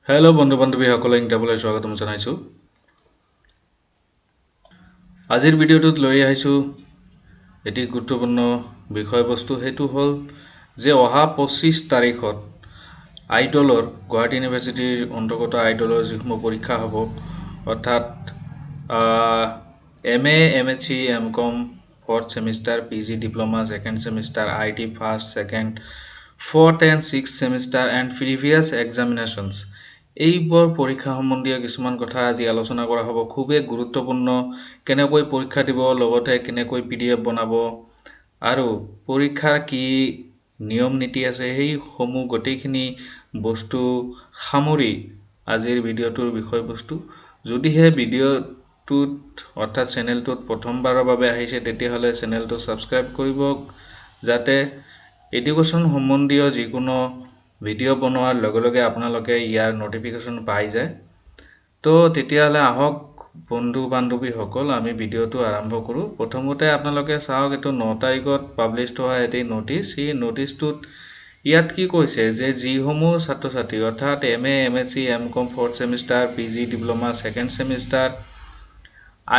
Hello बंधु बान्धवीসকলে ইণ্টাৰভিউলৈ স্বাগতম জনাইছো। আজিৰ ভিডিঅ'টোত লৈ আহিছো এটি গুৰুত্বপূৰ্ণ বিষয়বস্তু, সেইটো হ'ল যে অহা 25 তাৰিখত আইডলৰ গুৱাহাটী ইউনিভাৰ্চিটিৰ অন্তৰ্গত আইডলৰ যিসমূহ পৰীক্ষা হ'ব, অৰ্থাৎ MA, MSc, MCom, 4th semester, PG diploma, 2nd semester, IT 1st, 2nd, 4th and 6th semester and previous examinations এইবোৰ পৰীক্ষা সম্বন্ধীয় কিছুমান কথা আজি আলোচনা কৰা হ'ব। খুবেই গুৰুত্বপূৰ্ণ, কেনেকৈ পৰীক্ষা দিব, লগতে কেনেকৈ PDF বনাব আৰু পৰীক্ষাৰ কি নিয়ম নীতি আছে, সেই সমূহ গোটেইখিনি বস্তু সামৰি আজিৰ ভিডিঅ'টোৰ বিষয়বস্তু। যদিহে ভিডিঅ'টোত অৰ্থাৎ চেনেলটোত প্ৰথমবাৰৰ বাবে আহিছে তেতিয়াহ'লে চেনেলটো সাবস্ক্ৰাইব কৰিব, যাতে এডুকেশ্যন সম্বন্ধীয় যিকোনো ভিডিঅ' বনোৱাৰ লগে লগে আপোনালোকে ইয়াৰ নোটিফিকেশ্যন পাই যায়। তো তেতিয়াহ'লে আহক বন্ধু বান্ধৱীসকল, আমি ভিডিঅ'টো আৰম্ভ কৰোঁ। প্ৰথমতে আপোনালোকে চাওক, এইটো 9 তাৰিখত পাব্লিছ হোৱা এটি নটিচ। এই নটিচটোত ইয়াত কি কৈছে যে যিসমূহ ছাত্ৰ ছাত্ৰী অৰ্থাৎ MA, MSc, MCom, 4th semester, PG diploma, 2nd semester,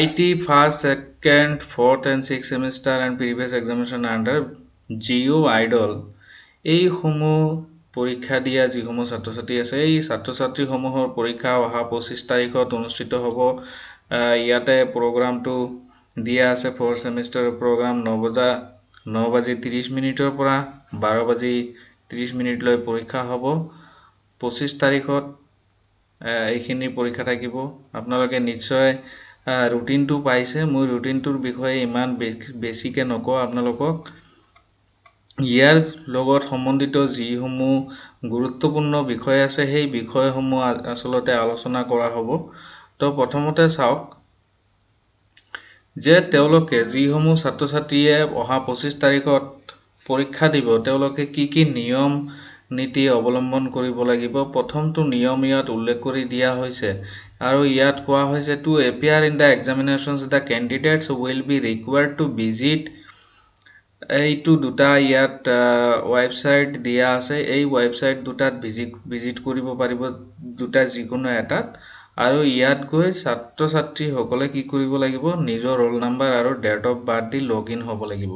IT 1st, 2nd, 4th and 6th semester and previous examination under GO idol এইসমূহ পৰীক্ষা দিয়া যিসমূহ ছাত্ৰ ছাত্ৰী আছে, এই ছাত্ৰ ছাত্ৰীসমূহৰ পৰীক্ষা অহা 25 তাৰিখত অনুষ্ঠিত হ'ব। ইয়াতে প্ৰগ্ৰামটো দিয়া আছে 4th semester প্ৰগ্ৰাম 9:30 পৰা 12:30 লৈ পৰীক্ষা হ'ব। 25 তাৰিখত এইখিনি পৰীক্ষা থাকিব। আপোনালোকে নিশ্চয় ৰুটিনটো পাইছে। মই ৰুটিনটোৰ বিষয়ে ইমান বেছিকৈ নকওঁ আপোনালোকক। ইয়াৰ লগত সম্বন্ধিত যিসমূহ গুৰুত্বপূৰ্ণ বিষয় আছে সেই বিষয়সমূহ আচলতে আলোচনা কৰা হ'ব। তো প্ৰথমতে চাওক যে তেওঁলোকে যিসমূহ ছাত্ৰ ছাত্ৰীয়ে অহা 25 তাৰিখত পৰীক্ষা দিব, তেওঁলোকে কি কি নিয়ম নীতি অৱলম্বন কৰিব লাগিব। প্ৰথমটো নিয়ম ইয়াত উল্লেখ কৰি দিয়া হৈছে আৰু ইয়াত কোৱা হৈছে to appear in the examinations the candidates will be required to visit এইটো দুটা ইয়াত ৱেবছাইট দিয়া আছে। এই ৱেবছাইট দুটাত ভিজিট কৰিব পাৰিব, দুটা যিকোনো এটাত। আৰু ইয়াত গৈ ছাত্ৰ ছাত্ৰীসকলে কি কৰিব লাগিব, নিজৰ ৰোল নাম্বাৰ আৰু ডেট অফ বাৰ্থ দি লগইন হ'ব লাগিব।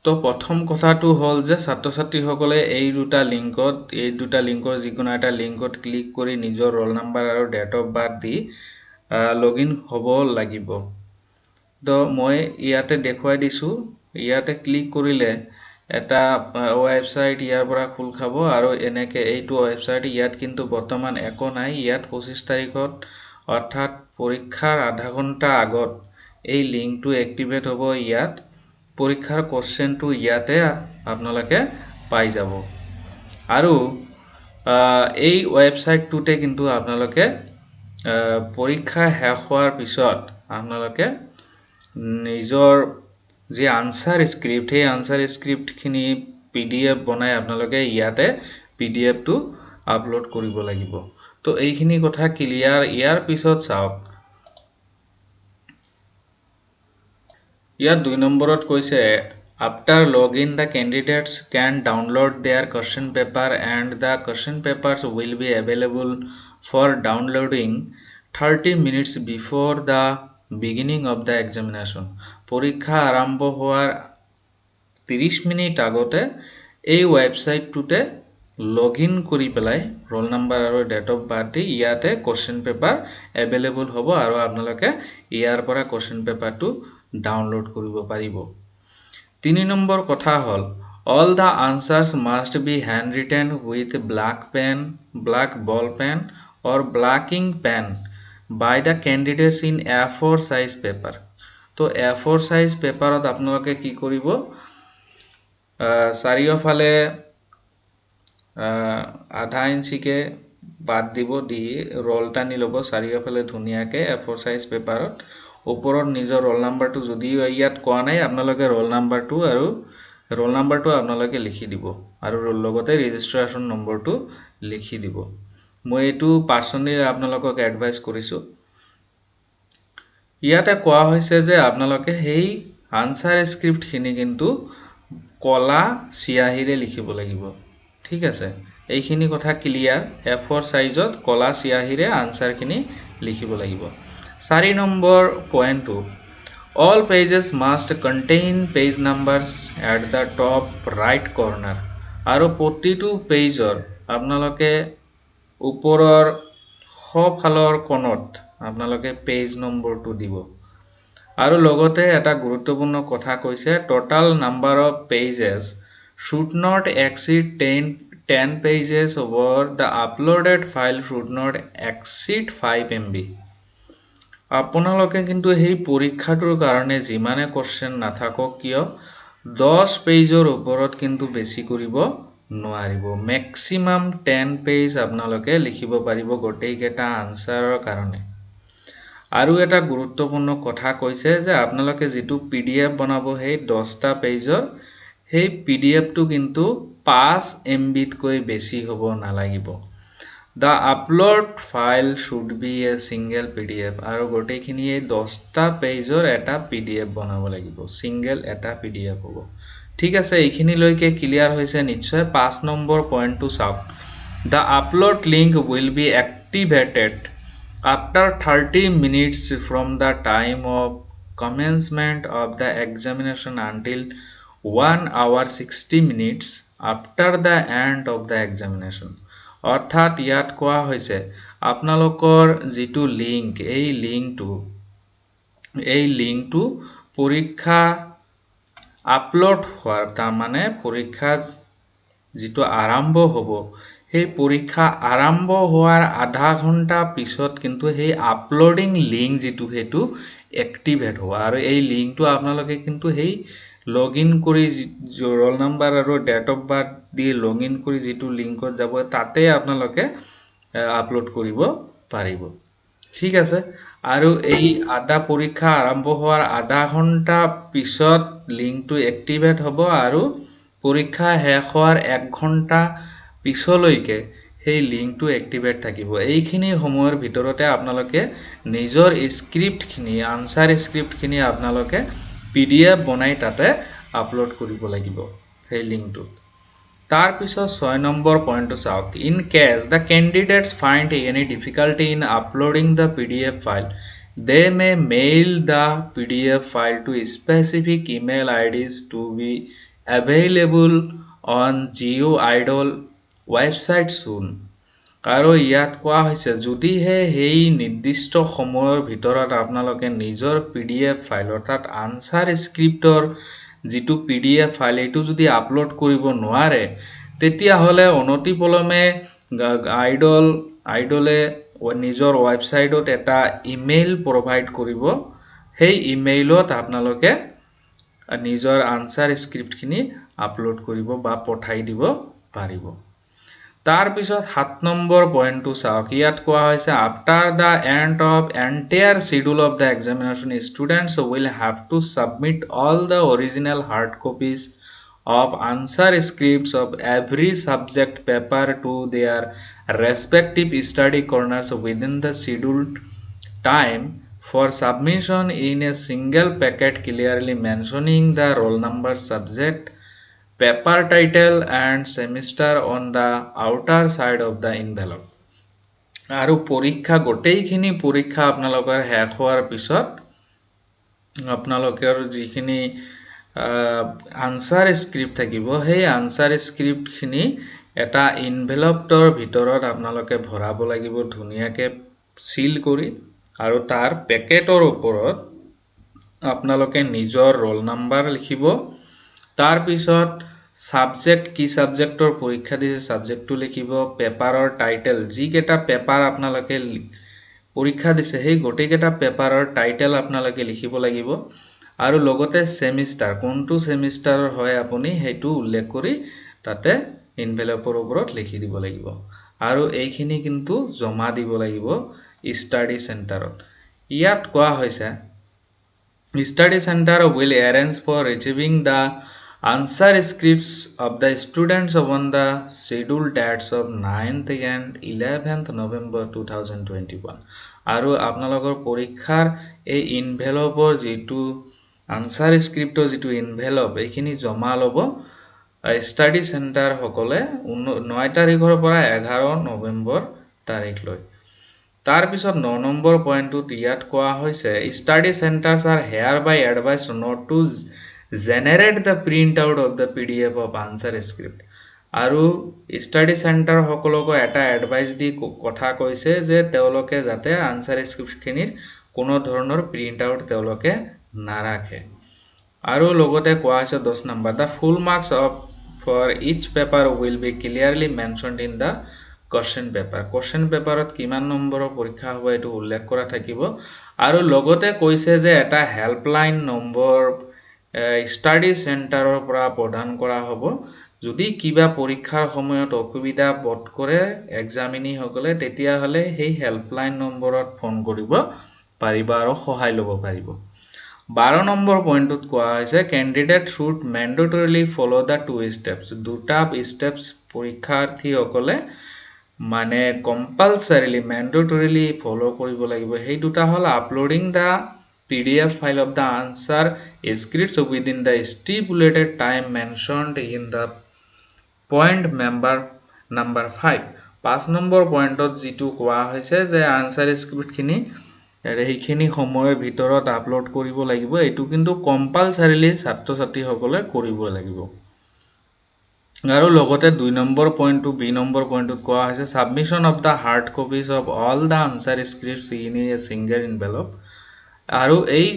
তো প্ৰথম কথাটো হ'ল যে ছাত্ৰ ছাত্ৰীসকলে এই দুটা লিংকৰ যিকোনো এটা লিংকত ক্লিক কৰি নিজৰ ৰোল নাম্বাৰ আৰু ডেট অফ বাৰ্থ দি লগইন হ'ব লাগিব। তো মই ইয়াতে দেখুৱাই দিছোঁ। ইয়াতে ক্লিক কৰিলে এটা ৱেবছাইট ইয়াৰ পৰা খোল খাব আৰু এনেকৈ এইটো ৱেবছাইট ইয়াত কিন্তু বৰ্তমান একো নাই। ইয়াত 25 তাৰিখত অৰ্থাৎ পৰীক্ষাৰ আধা ঘণ্টা আগত এই লিংকটো এক্টিভেট হ'ব। ইয়াত পৰীক্ষাৰ কোৱেশ্চনটো ইয়াতে আপোনালোকে পাই যাব আৰু এই ৱেবছাইটটোতে কিন্তু আপোনালোকে পৰীক্ষা শেষ হোৱাৰ পিছত আপোনালোকে নিজৰ যে আনসাৰ স্ক্ৰিপ্ট, সেই আনসাৰ স্ক্ৰিপ্টখিনি PDF বনাই আপোনালোকে ইয়াতে PDFটো আপলোড কৰিব লাগিব। তো এইখিনি কথা ক্লিয়াৰ। ইয়াৰ পিছত চাওক, ইয়াত 2 নম্বৰত কৈছে after login the candidates can download their question paper and the question papers will be available for downloading 30 minutes before the beginning of the examination। পৰীক্ষা আৰম্ভ হোৱাৰ 30 মিনিট আগতে এই ৱেবছাইটটোতে লগইন কৰি পেলাই ৰোল নাম্বাৰ আৰু ডেট অফ বাৰ্থ দি ইয়াতে question paper available হ'ব আৰু আপোনালোকে ইয়াৰ পৰা কোৱেশ্চন পেপাৰটো ডাউনলোড কৰিব পাৰিব। 3 নম্বৰ কথা হ'ল all the answers must be handwritten with black ball pen or black ink pen by the candidates in A4 size paper। তো A4 size পেপাৰত আপোনালোকে কি কৰিব, চাৰিওফালে আধা ইঞ্চিকে বাদ দিব, দি ৰোল টানি ল'ব চাৰিওফালে ধুনীয়াকে A4 সাইজ পেপাৰত। ওপৰত নিজৰ ৰোল নাম্বাৰটো, যদি ইয়াত কোৱা নাই, আপোনালোকে ৰোল নাম্বাৰটো আপোনালোকে লিখি দিব আৰু লগতে ৰেজিষ্ট্ৰেশ্যন নম্বৰটো লিখি দিব। মই এইটো পাৰ্সনেলি আপোনালোকক এডভাইস কৰিছো। ইয়াতে কোৱা হৈছে যে আপোনালোকে সেই আনসাৰ স্ক্ৰিপ্টখিনি কিন্তু কলা চিয়াহিৰে লিখিব লাগিব। ঠিক আছে, এইখিনি কথা ক্লিয়াৰ A4 সাইজত কলা চিয়াহিৰে আনসাৰখিনি লিখিব লাগিব 4 নম্বৰ পইণ্টটো all pages must contain page numbers at the top right corner আৰু প্ৰতিটো পেজৰ আপোনালোকে ওপৰৰ সোঁফালৰ কোণত আপোনালোকে পেজ নম্বৰটো দিব আৰু লগতে এটা গুৰুত্বপূৰ্ণ কথা কৈছে total number of pages should not exceed 10 pages over the uploaded file should not exceed 5 MB আপোনালোকে কিন্তু এই পৰীক্ষাটোৰ কাৰণে যিমানে কোশ্চেন নাথাকক কিয় 10 পেজৰ ওপৰত কিন্তু বেছি কৰিব নোৱাৰিব ম্যাক্সিমাম 10 পেজ আপোনালোকে লিখিব পাৰিব গোটেই কেটা আনসাৰৰ কাৰণে আৰু এটা গুৰুত্বপূৰ্ণ কথা কৈছে যে আপোনালোকে যেটো পিডিএফ বনাব সেই 10টা পেজৰ সেই পিডিএফ টো কিন্তু 5 MB তকৈ বেছি হ'ব নালাগিব The upload file should be a single PDF আৰু গোটেইখিনি 10টা পেজৰ এটা PDF বনাব লাগিব সিঙ্গেল এটা PDF হ'ব ঠিক আছে এইখিনি লৈকে ক্লিয়াৰ হৈছে নিশ্চয় 5 নম্বৰ পইণ্টটো চাওক The upload link will be activated after 30 minutes from the time of commencement of the examination until 1 hour 60 minutes after the end of the examination অৰ্থাৎ ইয়াত কোৱা হৈছে আপোনালোকৰ যেটো লিংক এই লিংকটো পৰীক্ষা আপলোড হোৱাৰ তাৰ মানে পৰীক্ষা যেটো আৰম্ভ হ'ব সেই পৰীক্ষা আৰম্ভ হোৱাৰ আধা ঘণ্টা পিছত কিন্তু সেই আপলোডিং লিংক যেটো হেতু এক্টিভেট হ'ব আৰু এই লিংকটো আপোনালোকে কিন্তু সেই লগইন কৰি ৰোল নাম্বাৰ আৰু ডেট অফ বাৰ্থ দি লগইন কৰি যেটো লিংকত যাব তাতে আপোনালোকে আপলোড কৰিব পাৰিব ঠিক আছে আৰু এই আধা পৰীক্ষা আৰম্ভ হোৱাৰ আধা ঘণ্টা পিছত লিংকটো এক্টিভেট হ'ব আৰু পৰীক্ষা শেষ হোৱাৰ 1 ঘণ্টা পিছলৈকে সেই লিংকটো এক্টিভেট থাকিব এইখিনি সময়ৰ ভিতৰতে আপোনালোকে নিজৰ স্ক্ৰিপ্টখিনি আনসাৰ স্ক্ৰিপ্টখিনি আপোনালোকে PDF বনাই তাতে আপলোড কৰিব লাগিব সেই লিংকটো তাৰ পিছত 6 নম্বৰ পইণ্টটো চাওক in case the candidates find any difficulty in uploading the PDF file they may mail the PDF file to specific email IDs to be available on GeoIdol website soon আৰু ইয়াত কোৱা হৈছে যদি হেই নিৰ্দিষ্ট সময়ৰ ভিতৰত আপোনালোকে নিজৰ PDF ফাইল অৰ্থাৎ আনসাৰ স্ক্ৰিপ্টৰ যেটো PDF ফাইল এটো যদি আপলোড কৰিব নোৱাৰে তেতিয়া হলে অনতিপলমে আইডলে নিজৰ ওয়েবসাইটত এটা ইমেইল প্ৰভাইড কৰিব সেই ইমেইলত আপোনালোকে নিজৰ আনসাৰ স্ক্ৰিপ্টখিনি আপলোড কৰিব বা পঠাই দিব পাৰিব তাৰ পিছত 7 নম্বৰ পইণ্টটো চাওক ইয়াত কোৱা হৈছে after the end of entire schedule of the examination students will have to submit all the original hard copies of answer scripts of every subject paper to their respective study corners within the scheduled time for submission in a single packet clearly mentioning the roll number subject paper title and semester on the outer side of the envelope আৰু পৰীক্ষা গোটেইখিনি পৰীক্ষা আপোনালোকৰ শেষ হোৱাৰ পিছত আপোনালোকৰ যিখিনি আনসাৰ স্ক্ৰিপ্ট থাকিব সেই আনসাৰ স্ক্ৰিপ্টখিনি এটা এনভেলপৰ ভিতৰত আপোনালোকে ভৰাব লাগিব ধুনিয়াকে সিল কৰি আৰু তাৰ পেকেটৰ ওপৰত আপোনালোকে নিজৰ ৰোল নাম্বাৰ লিখিব তাৰ পিছত সাবজেক্ট কি সাবজেক্টৰ পৰীক্ষা দিছে সাবজেক্টটো লিখিব পেপাৰৰ টাইটেল যি কেটা পেপাৰ আপোনালোকে পৰীক্ষা দিছে সেই গোটেই কেটা পেপাৰৰ টাইটেল আপোনালোকে লিখিব লাগিব আৰু লগতে সেমিস্টাৰ কোনটো সেমিস্টাৰৰ হয় আপুনি হেতু উল্লেখ কৰি তাতে এনভেলপৰ ওপৰত লিখি দিব লাগিব আৰু এইখিনি কিন্তু জমা দিব লাগিব ষ্টাডি চেণ্টাৰত ইয়াত কোৱা হৈছে study center will arrange for receiving the answer scripts of the students on the scheduled dates of 9th and 11th November 2021 আৰু আপোনালোকৰ পৰীক্ষাৰ এই এনভেলপৰ যেটো answer scriptৰ যেটো এনভেলপ এইখিনি জমা লব ষ্টাডি চেণ্টাৰ সকলে 9 তাৰিখৰ পৰা 11 নৱেম্বৰ তাৰিখলৈ তাৰ পিছত 9 নম্বৰ পইণ্টত ইয়াত কোৱা হৈছে study centres R hereby advised not to generate the printout of the PDF of answer script আৰু ষ্টাডি চেণ্টাৰ সকলক এটা এডভাইস দি কথা কৈছে যে তেওঁলোকে যাতে আনসাৰ স্ক্ৰিপ্টখিনিৰ কোনো ধৰণৰ প্ৰিন্ট আউট তেওঁলোকে নাৰাখে আৰু লগতে কোৱা হৈছে 10 number the full marks of for each paper will be clearly mentioned in the question paper ত কিমান নম্বৰৰ পৰীক্ষা হ'ব এটো উল্লেখ কৰা থাকিব আৰু লগতে কৈছে যে এটা হেল্পলাইন নম্বৰ ষ্টাডি চেণ্টাৰৰ পৰা প্ৰদান কৰা হ'ব যদি কিবা পৰীক্ষাৰ সময়ত অসুবিধা বোধ কৰে এক্সামিনী সকলে তেতিয়া হলে সেই হেল্পলাইন নম্বৰত ফোন কৰিব পাৰিব আৰু সহায় ল'ব পাৰিব 12 নম্বৰ পইণ্টত কোৱা হৈছে candidate should mandatorily follow the two steps দুটা স্টেপস পৰীক্ষাৰ্থী সকলে মানে কম্পালসৰিলি ম্যান্ডেটৰিলি ফলো কৰিব লাগিব সেই দুটা হল uploading the PDF file of the answer scripts within the stipulated time mentioned in the point number 5 5 number পইণ্টত যেটো কোৱা হৈছে যে আনসাৰ স্ক্ৰিপ্ট খিনি এইখিনি সময়ৰ ভিতৰত আপলোড কৰিব লাগিব এটো কিন্তু কম্পালসৰিলি ছাত্ৰ ছাত্ৰী সকলে কৰিব লাগিব আৰু লগতে 2 নম্বৰ পইণ্ট টু বি নম্বৰ পইণ্টত কোৱা হৈছে submission of the hard copies of all the answer scripts in a single envelope আৰু এই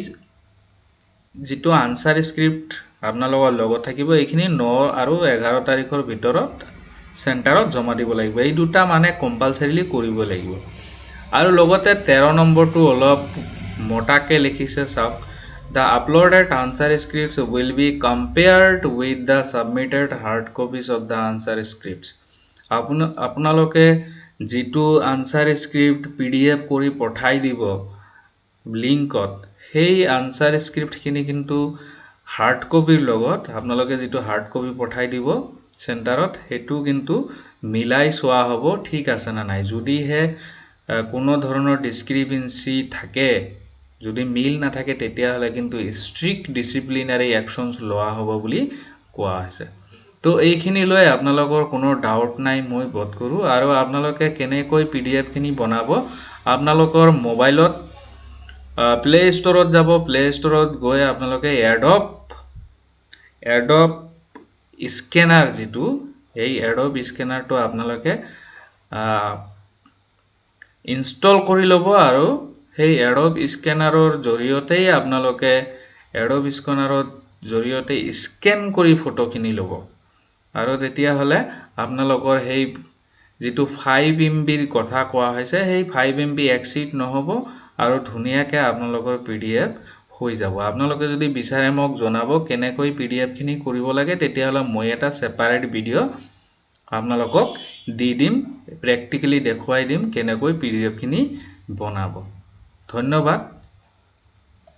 যেটো আনসাৰ স্ক্ৰিপ্ট আপোনালোকৰ লগত থাকিব এইখিনি 9 আৰু 11 তাৰিখৰ ভিতৰত চেণ্টাৰত জমা দিব লাগিব এই দুটা মানে কম্পালসৰিলি কৰিব লাগিব আৰু লগতে 13 নম্বৰটো অলপ মোটাকে লিখিছে চাওক the uploaded answer scripts will be compared with the submitted hard copies of the answer scripts আপোনালোকে যেটো আনসাৰ স্ক্ৰিপ্ট PDF কৰি পঠাই দিব লিংকত সেই আনসাৰ স্ক্ৰিপ্ট খিনি কিন্তু হাৰ্ড কপিৰ লগত আপোনালোকে যেটো হাৰ্ড কপি পঠাই দিব চেণ্টাৰত হেতু কিন্তু মিলাই সোৱা হ'ব ঠিক আছে না নাই যদি হে কোনো ধৰণৰ ডিসক্ৰিপেন্সি থাকে যদি মিল না থাকে তেতিয়া হলে কিন্তু স্ট্ৰিক্ট ডিসিপ্লিনাৰী অ্যাকশনস লোৱা হ'ব বুলি কোৱা আছে তো এইখিনি লৈ আপোনালোকৰ কোনো ডাউট নাই মই বোধ কৰো আৰু আপোনালোকে কেনেকৈ PDF খিনি বনাব আপোনালোকৰ মোবাইলত প্লে ষ্টৰত যাব প্লে ষ্টৰত গৈ আপোনালোকে এডব স্ক্যানাৰ যেটো এই এডব স্ক্যানাৰটো আপোনালোকে ইনষ্টল কৰি লব আৰু সেই এডব স্ক্যানাৰৰ জৰিয়তে আপোনালোকে এডব স্ক্যানাৰৰ জৰিয়তে স্ক্যান কৰি ফটো কিনি লব আৰু তেতিয়া হলে আপোনালোকৰ সেই যেটো 5 MB ৰ কথা কোৱা হৈছে সেই 5 MB এক্সিড নহব আৰু ধুনিয়াকে আপোনালোকৰ PDF হৈ যাব আপোনালোকে যদি বিচাৰে মোক জনাব কেনেকৈ PDF খিনি কৰিব লাগে তেতিয়া হলে মই এটা সেপাৰেট ভিডিও আপোনালোকক দি দিম প্ৰ্যাকটিক্যালি দেখুৱাই দিম কেনেকৈ PDF খিনি বনাব ধন্যবাদ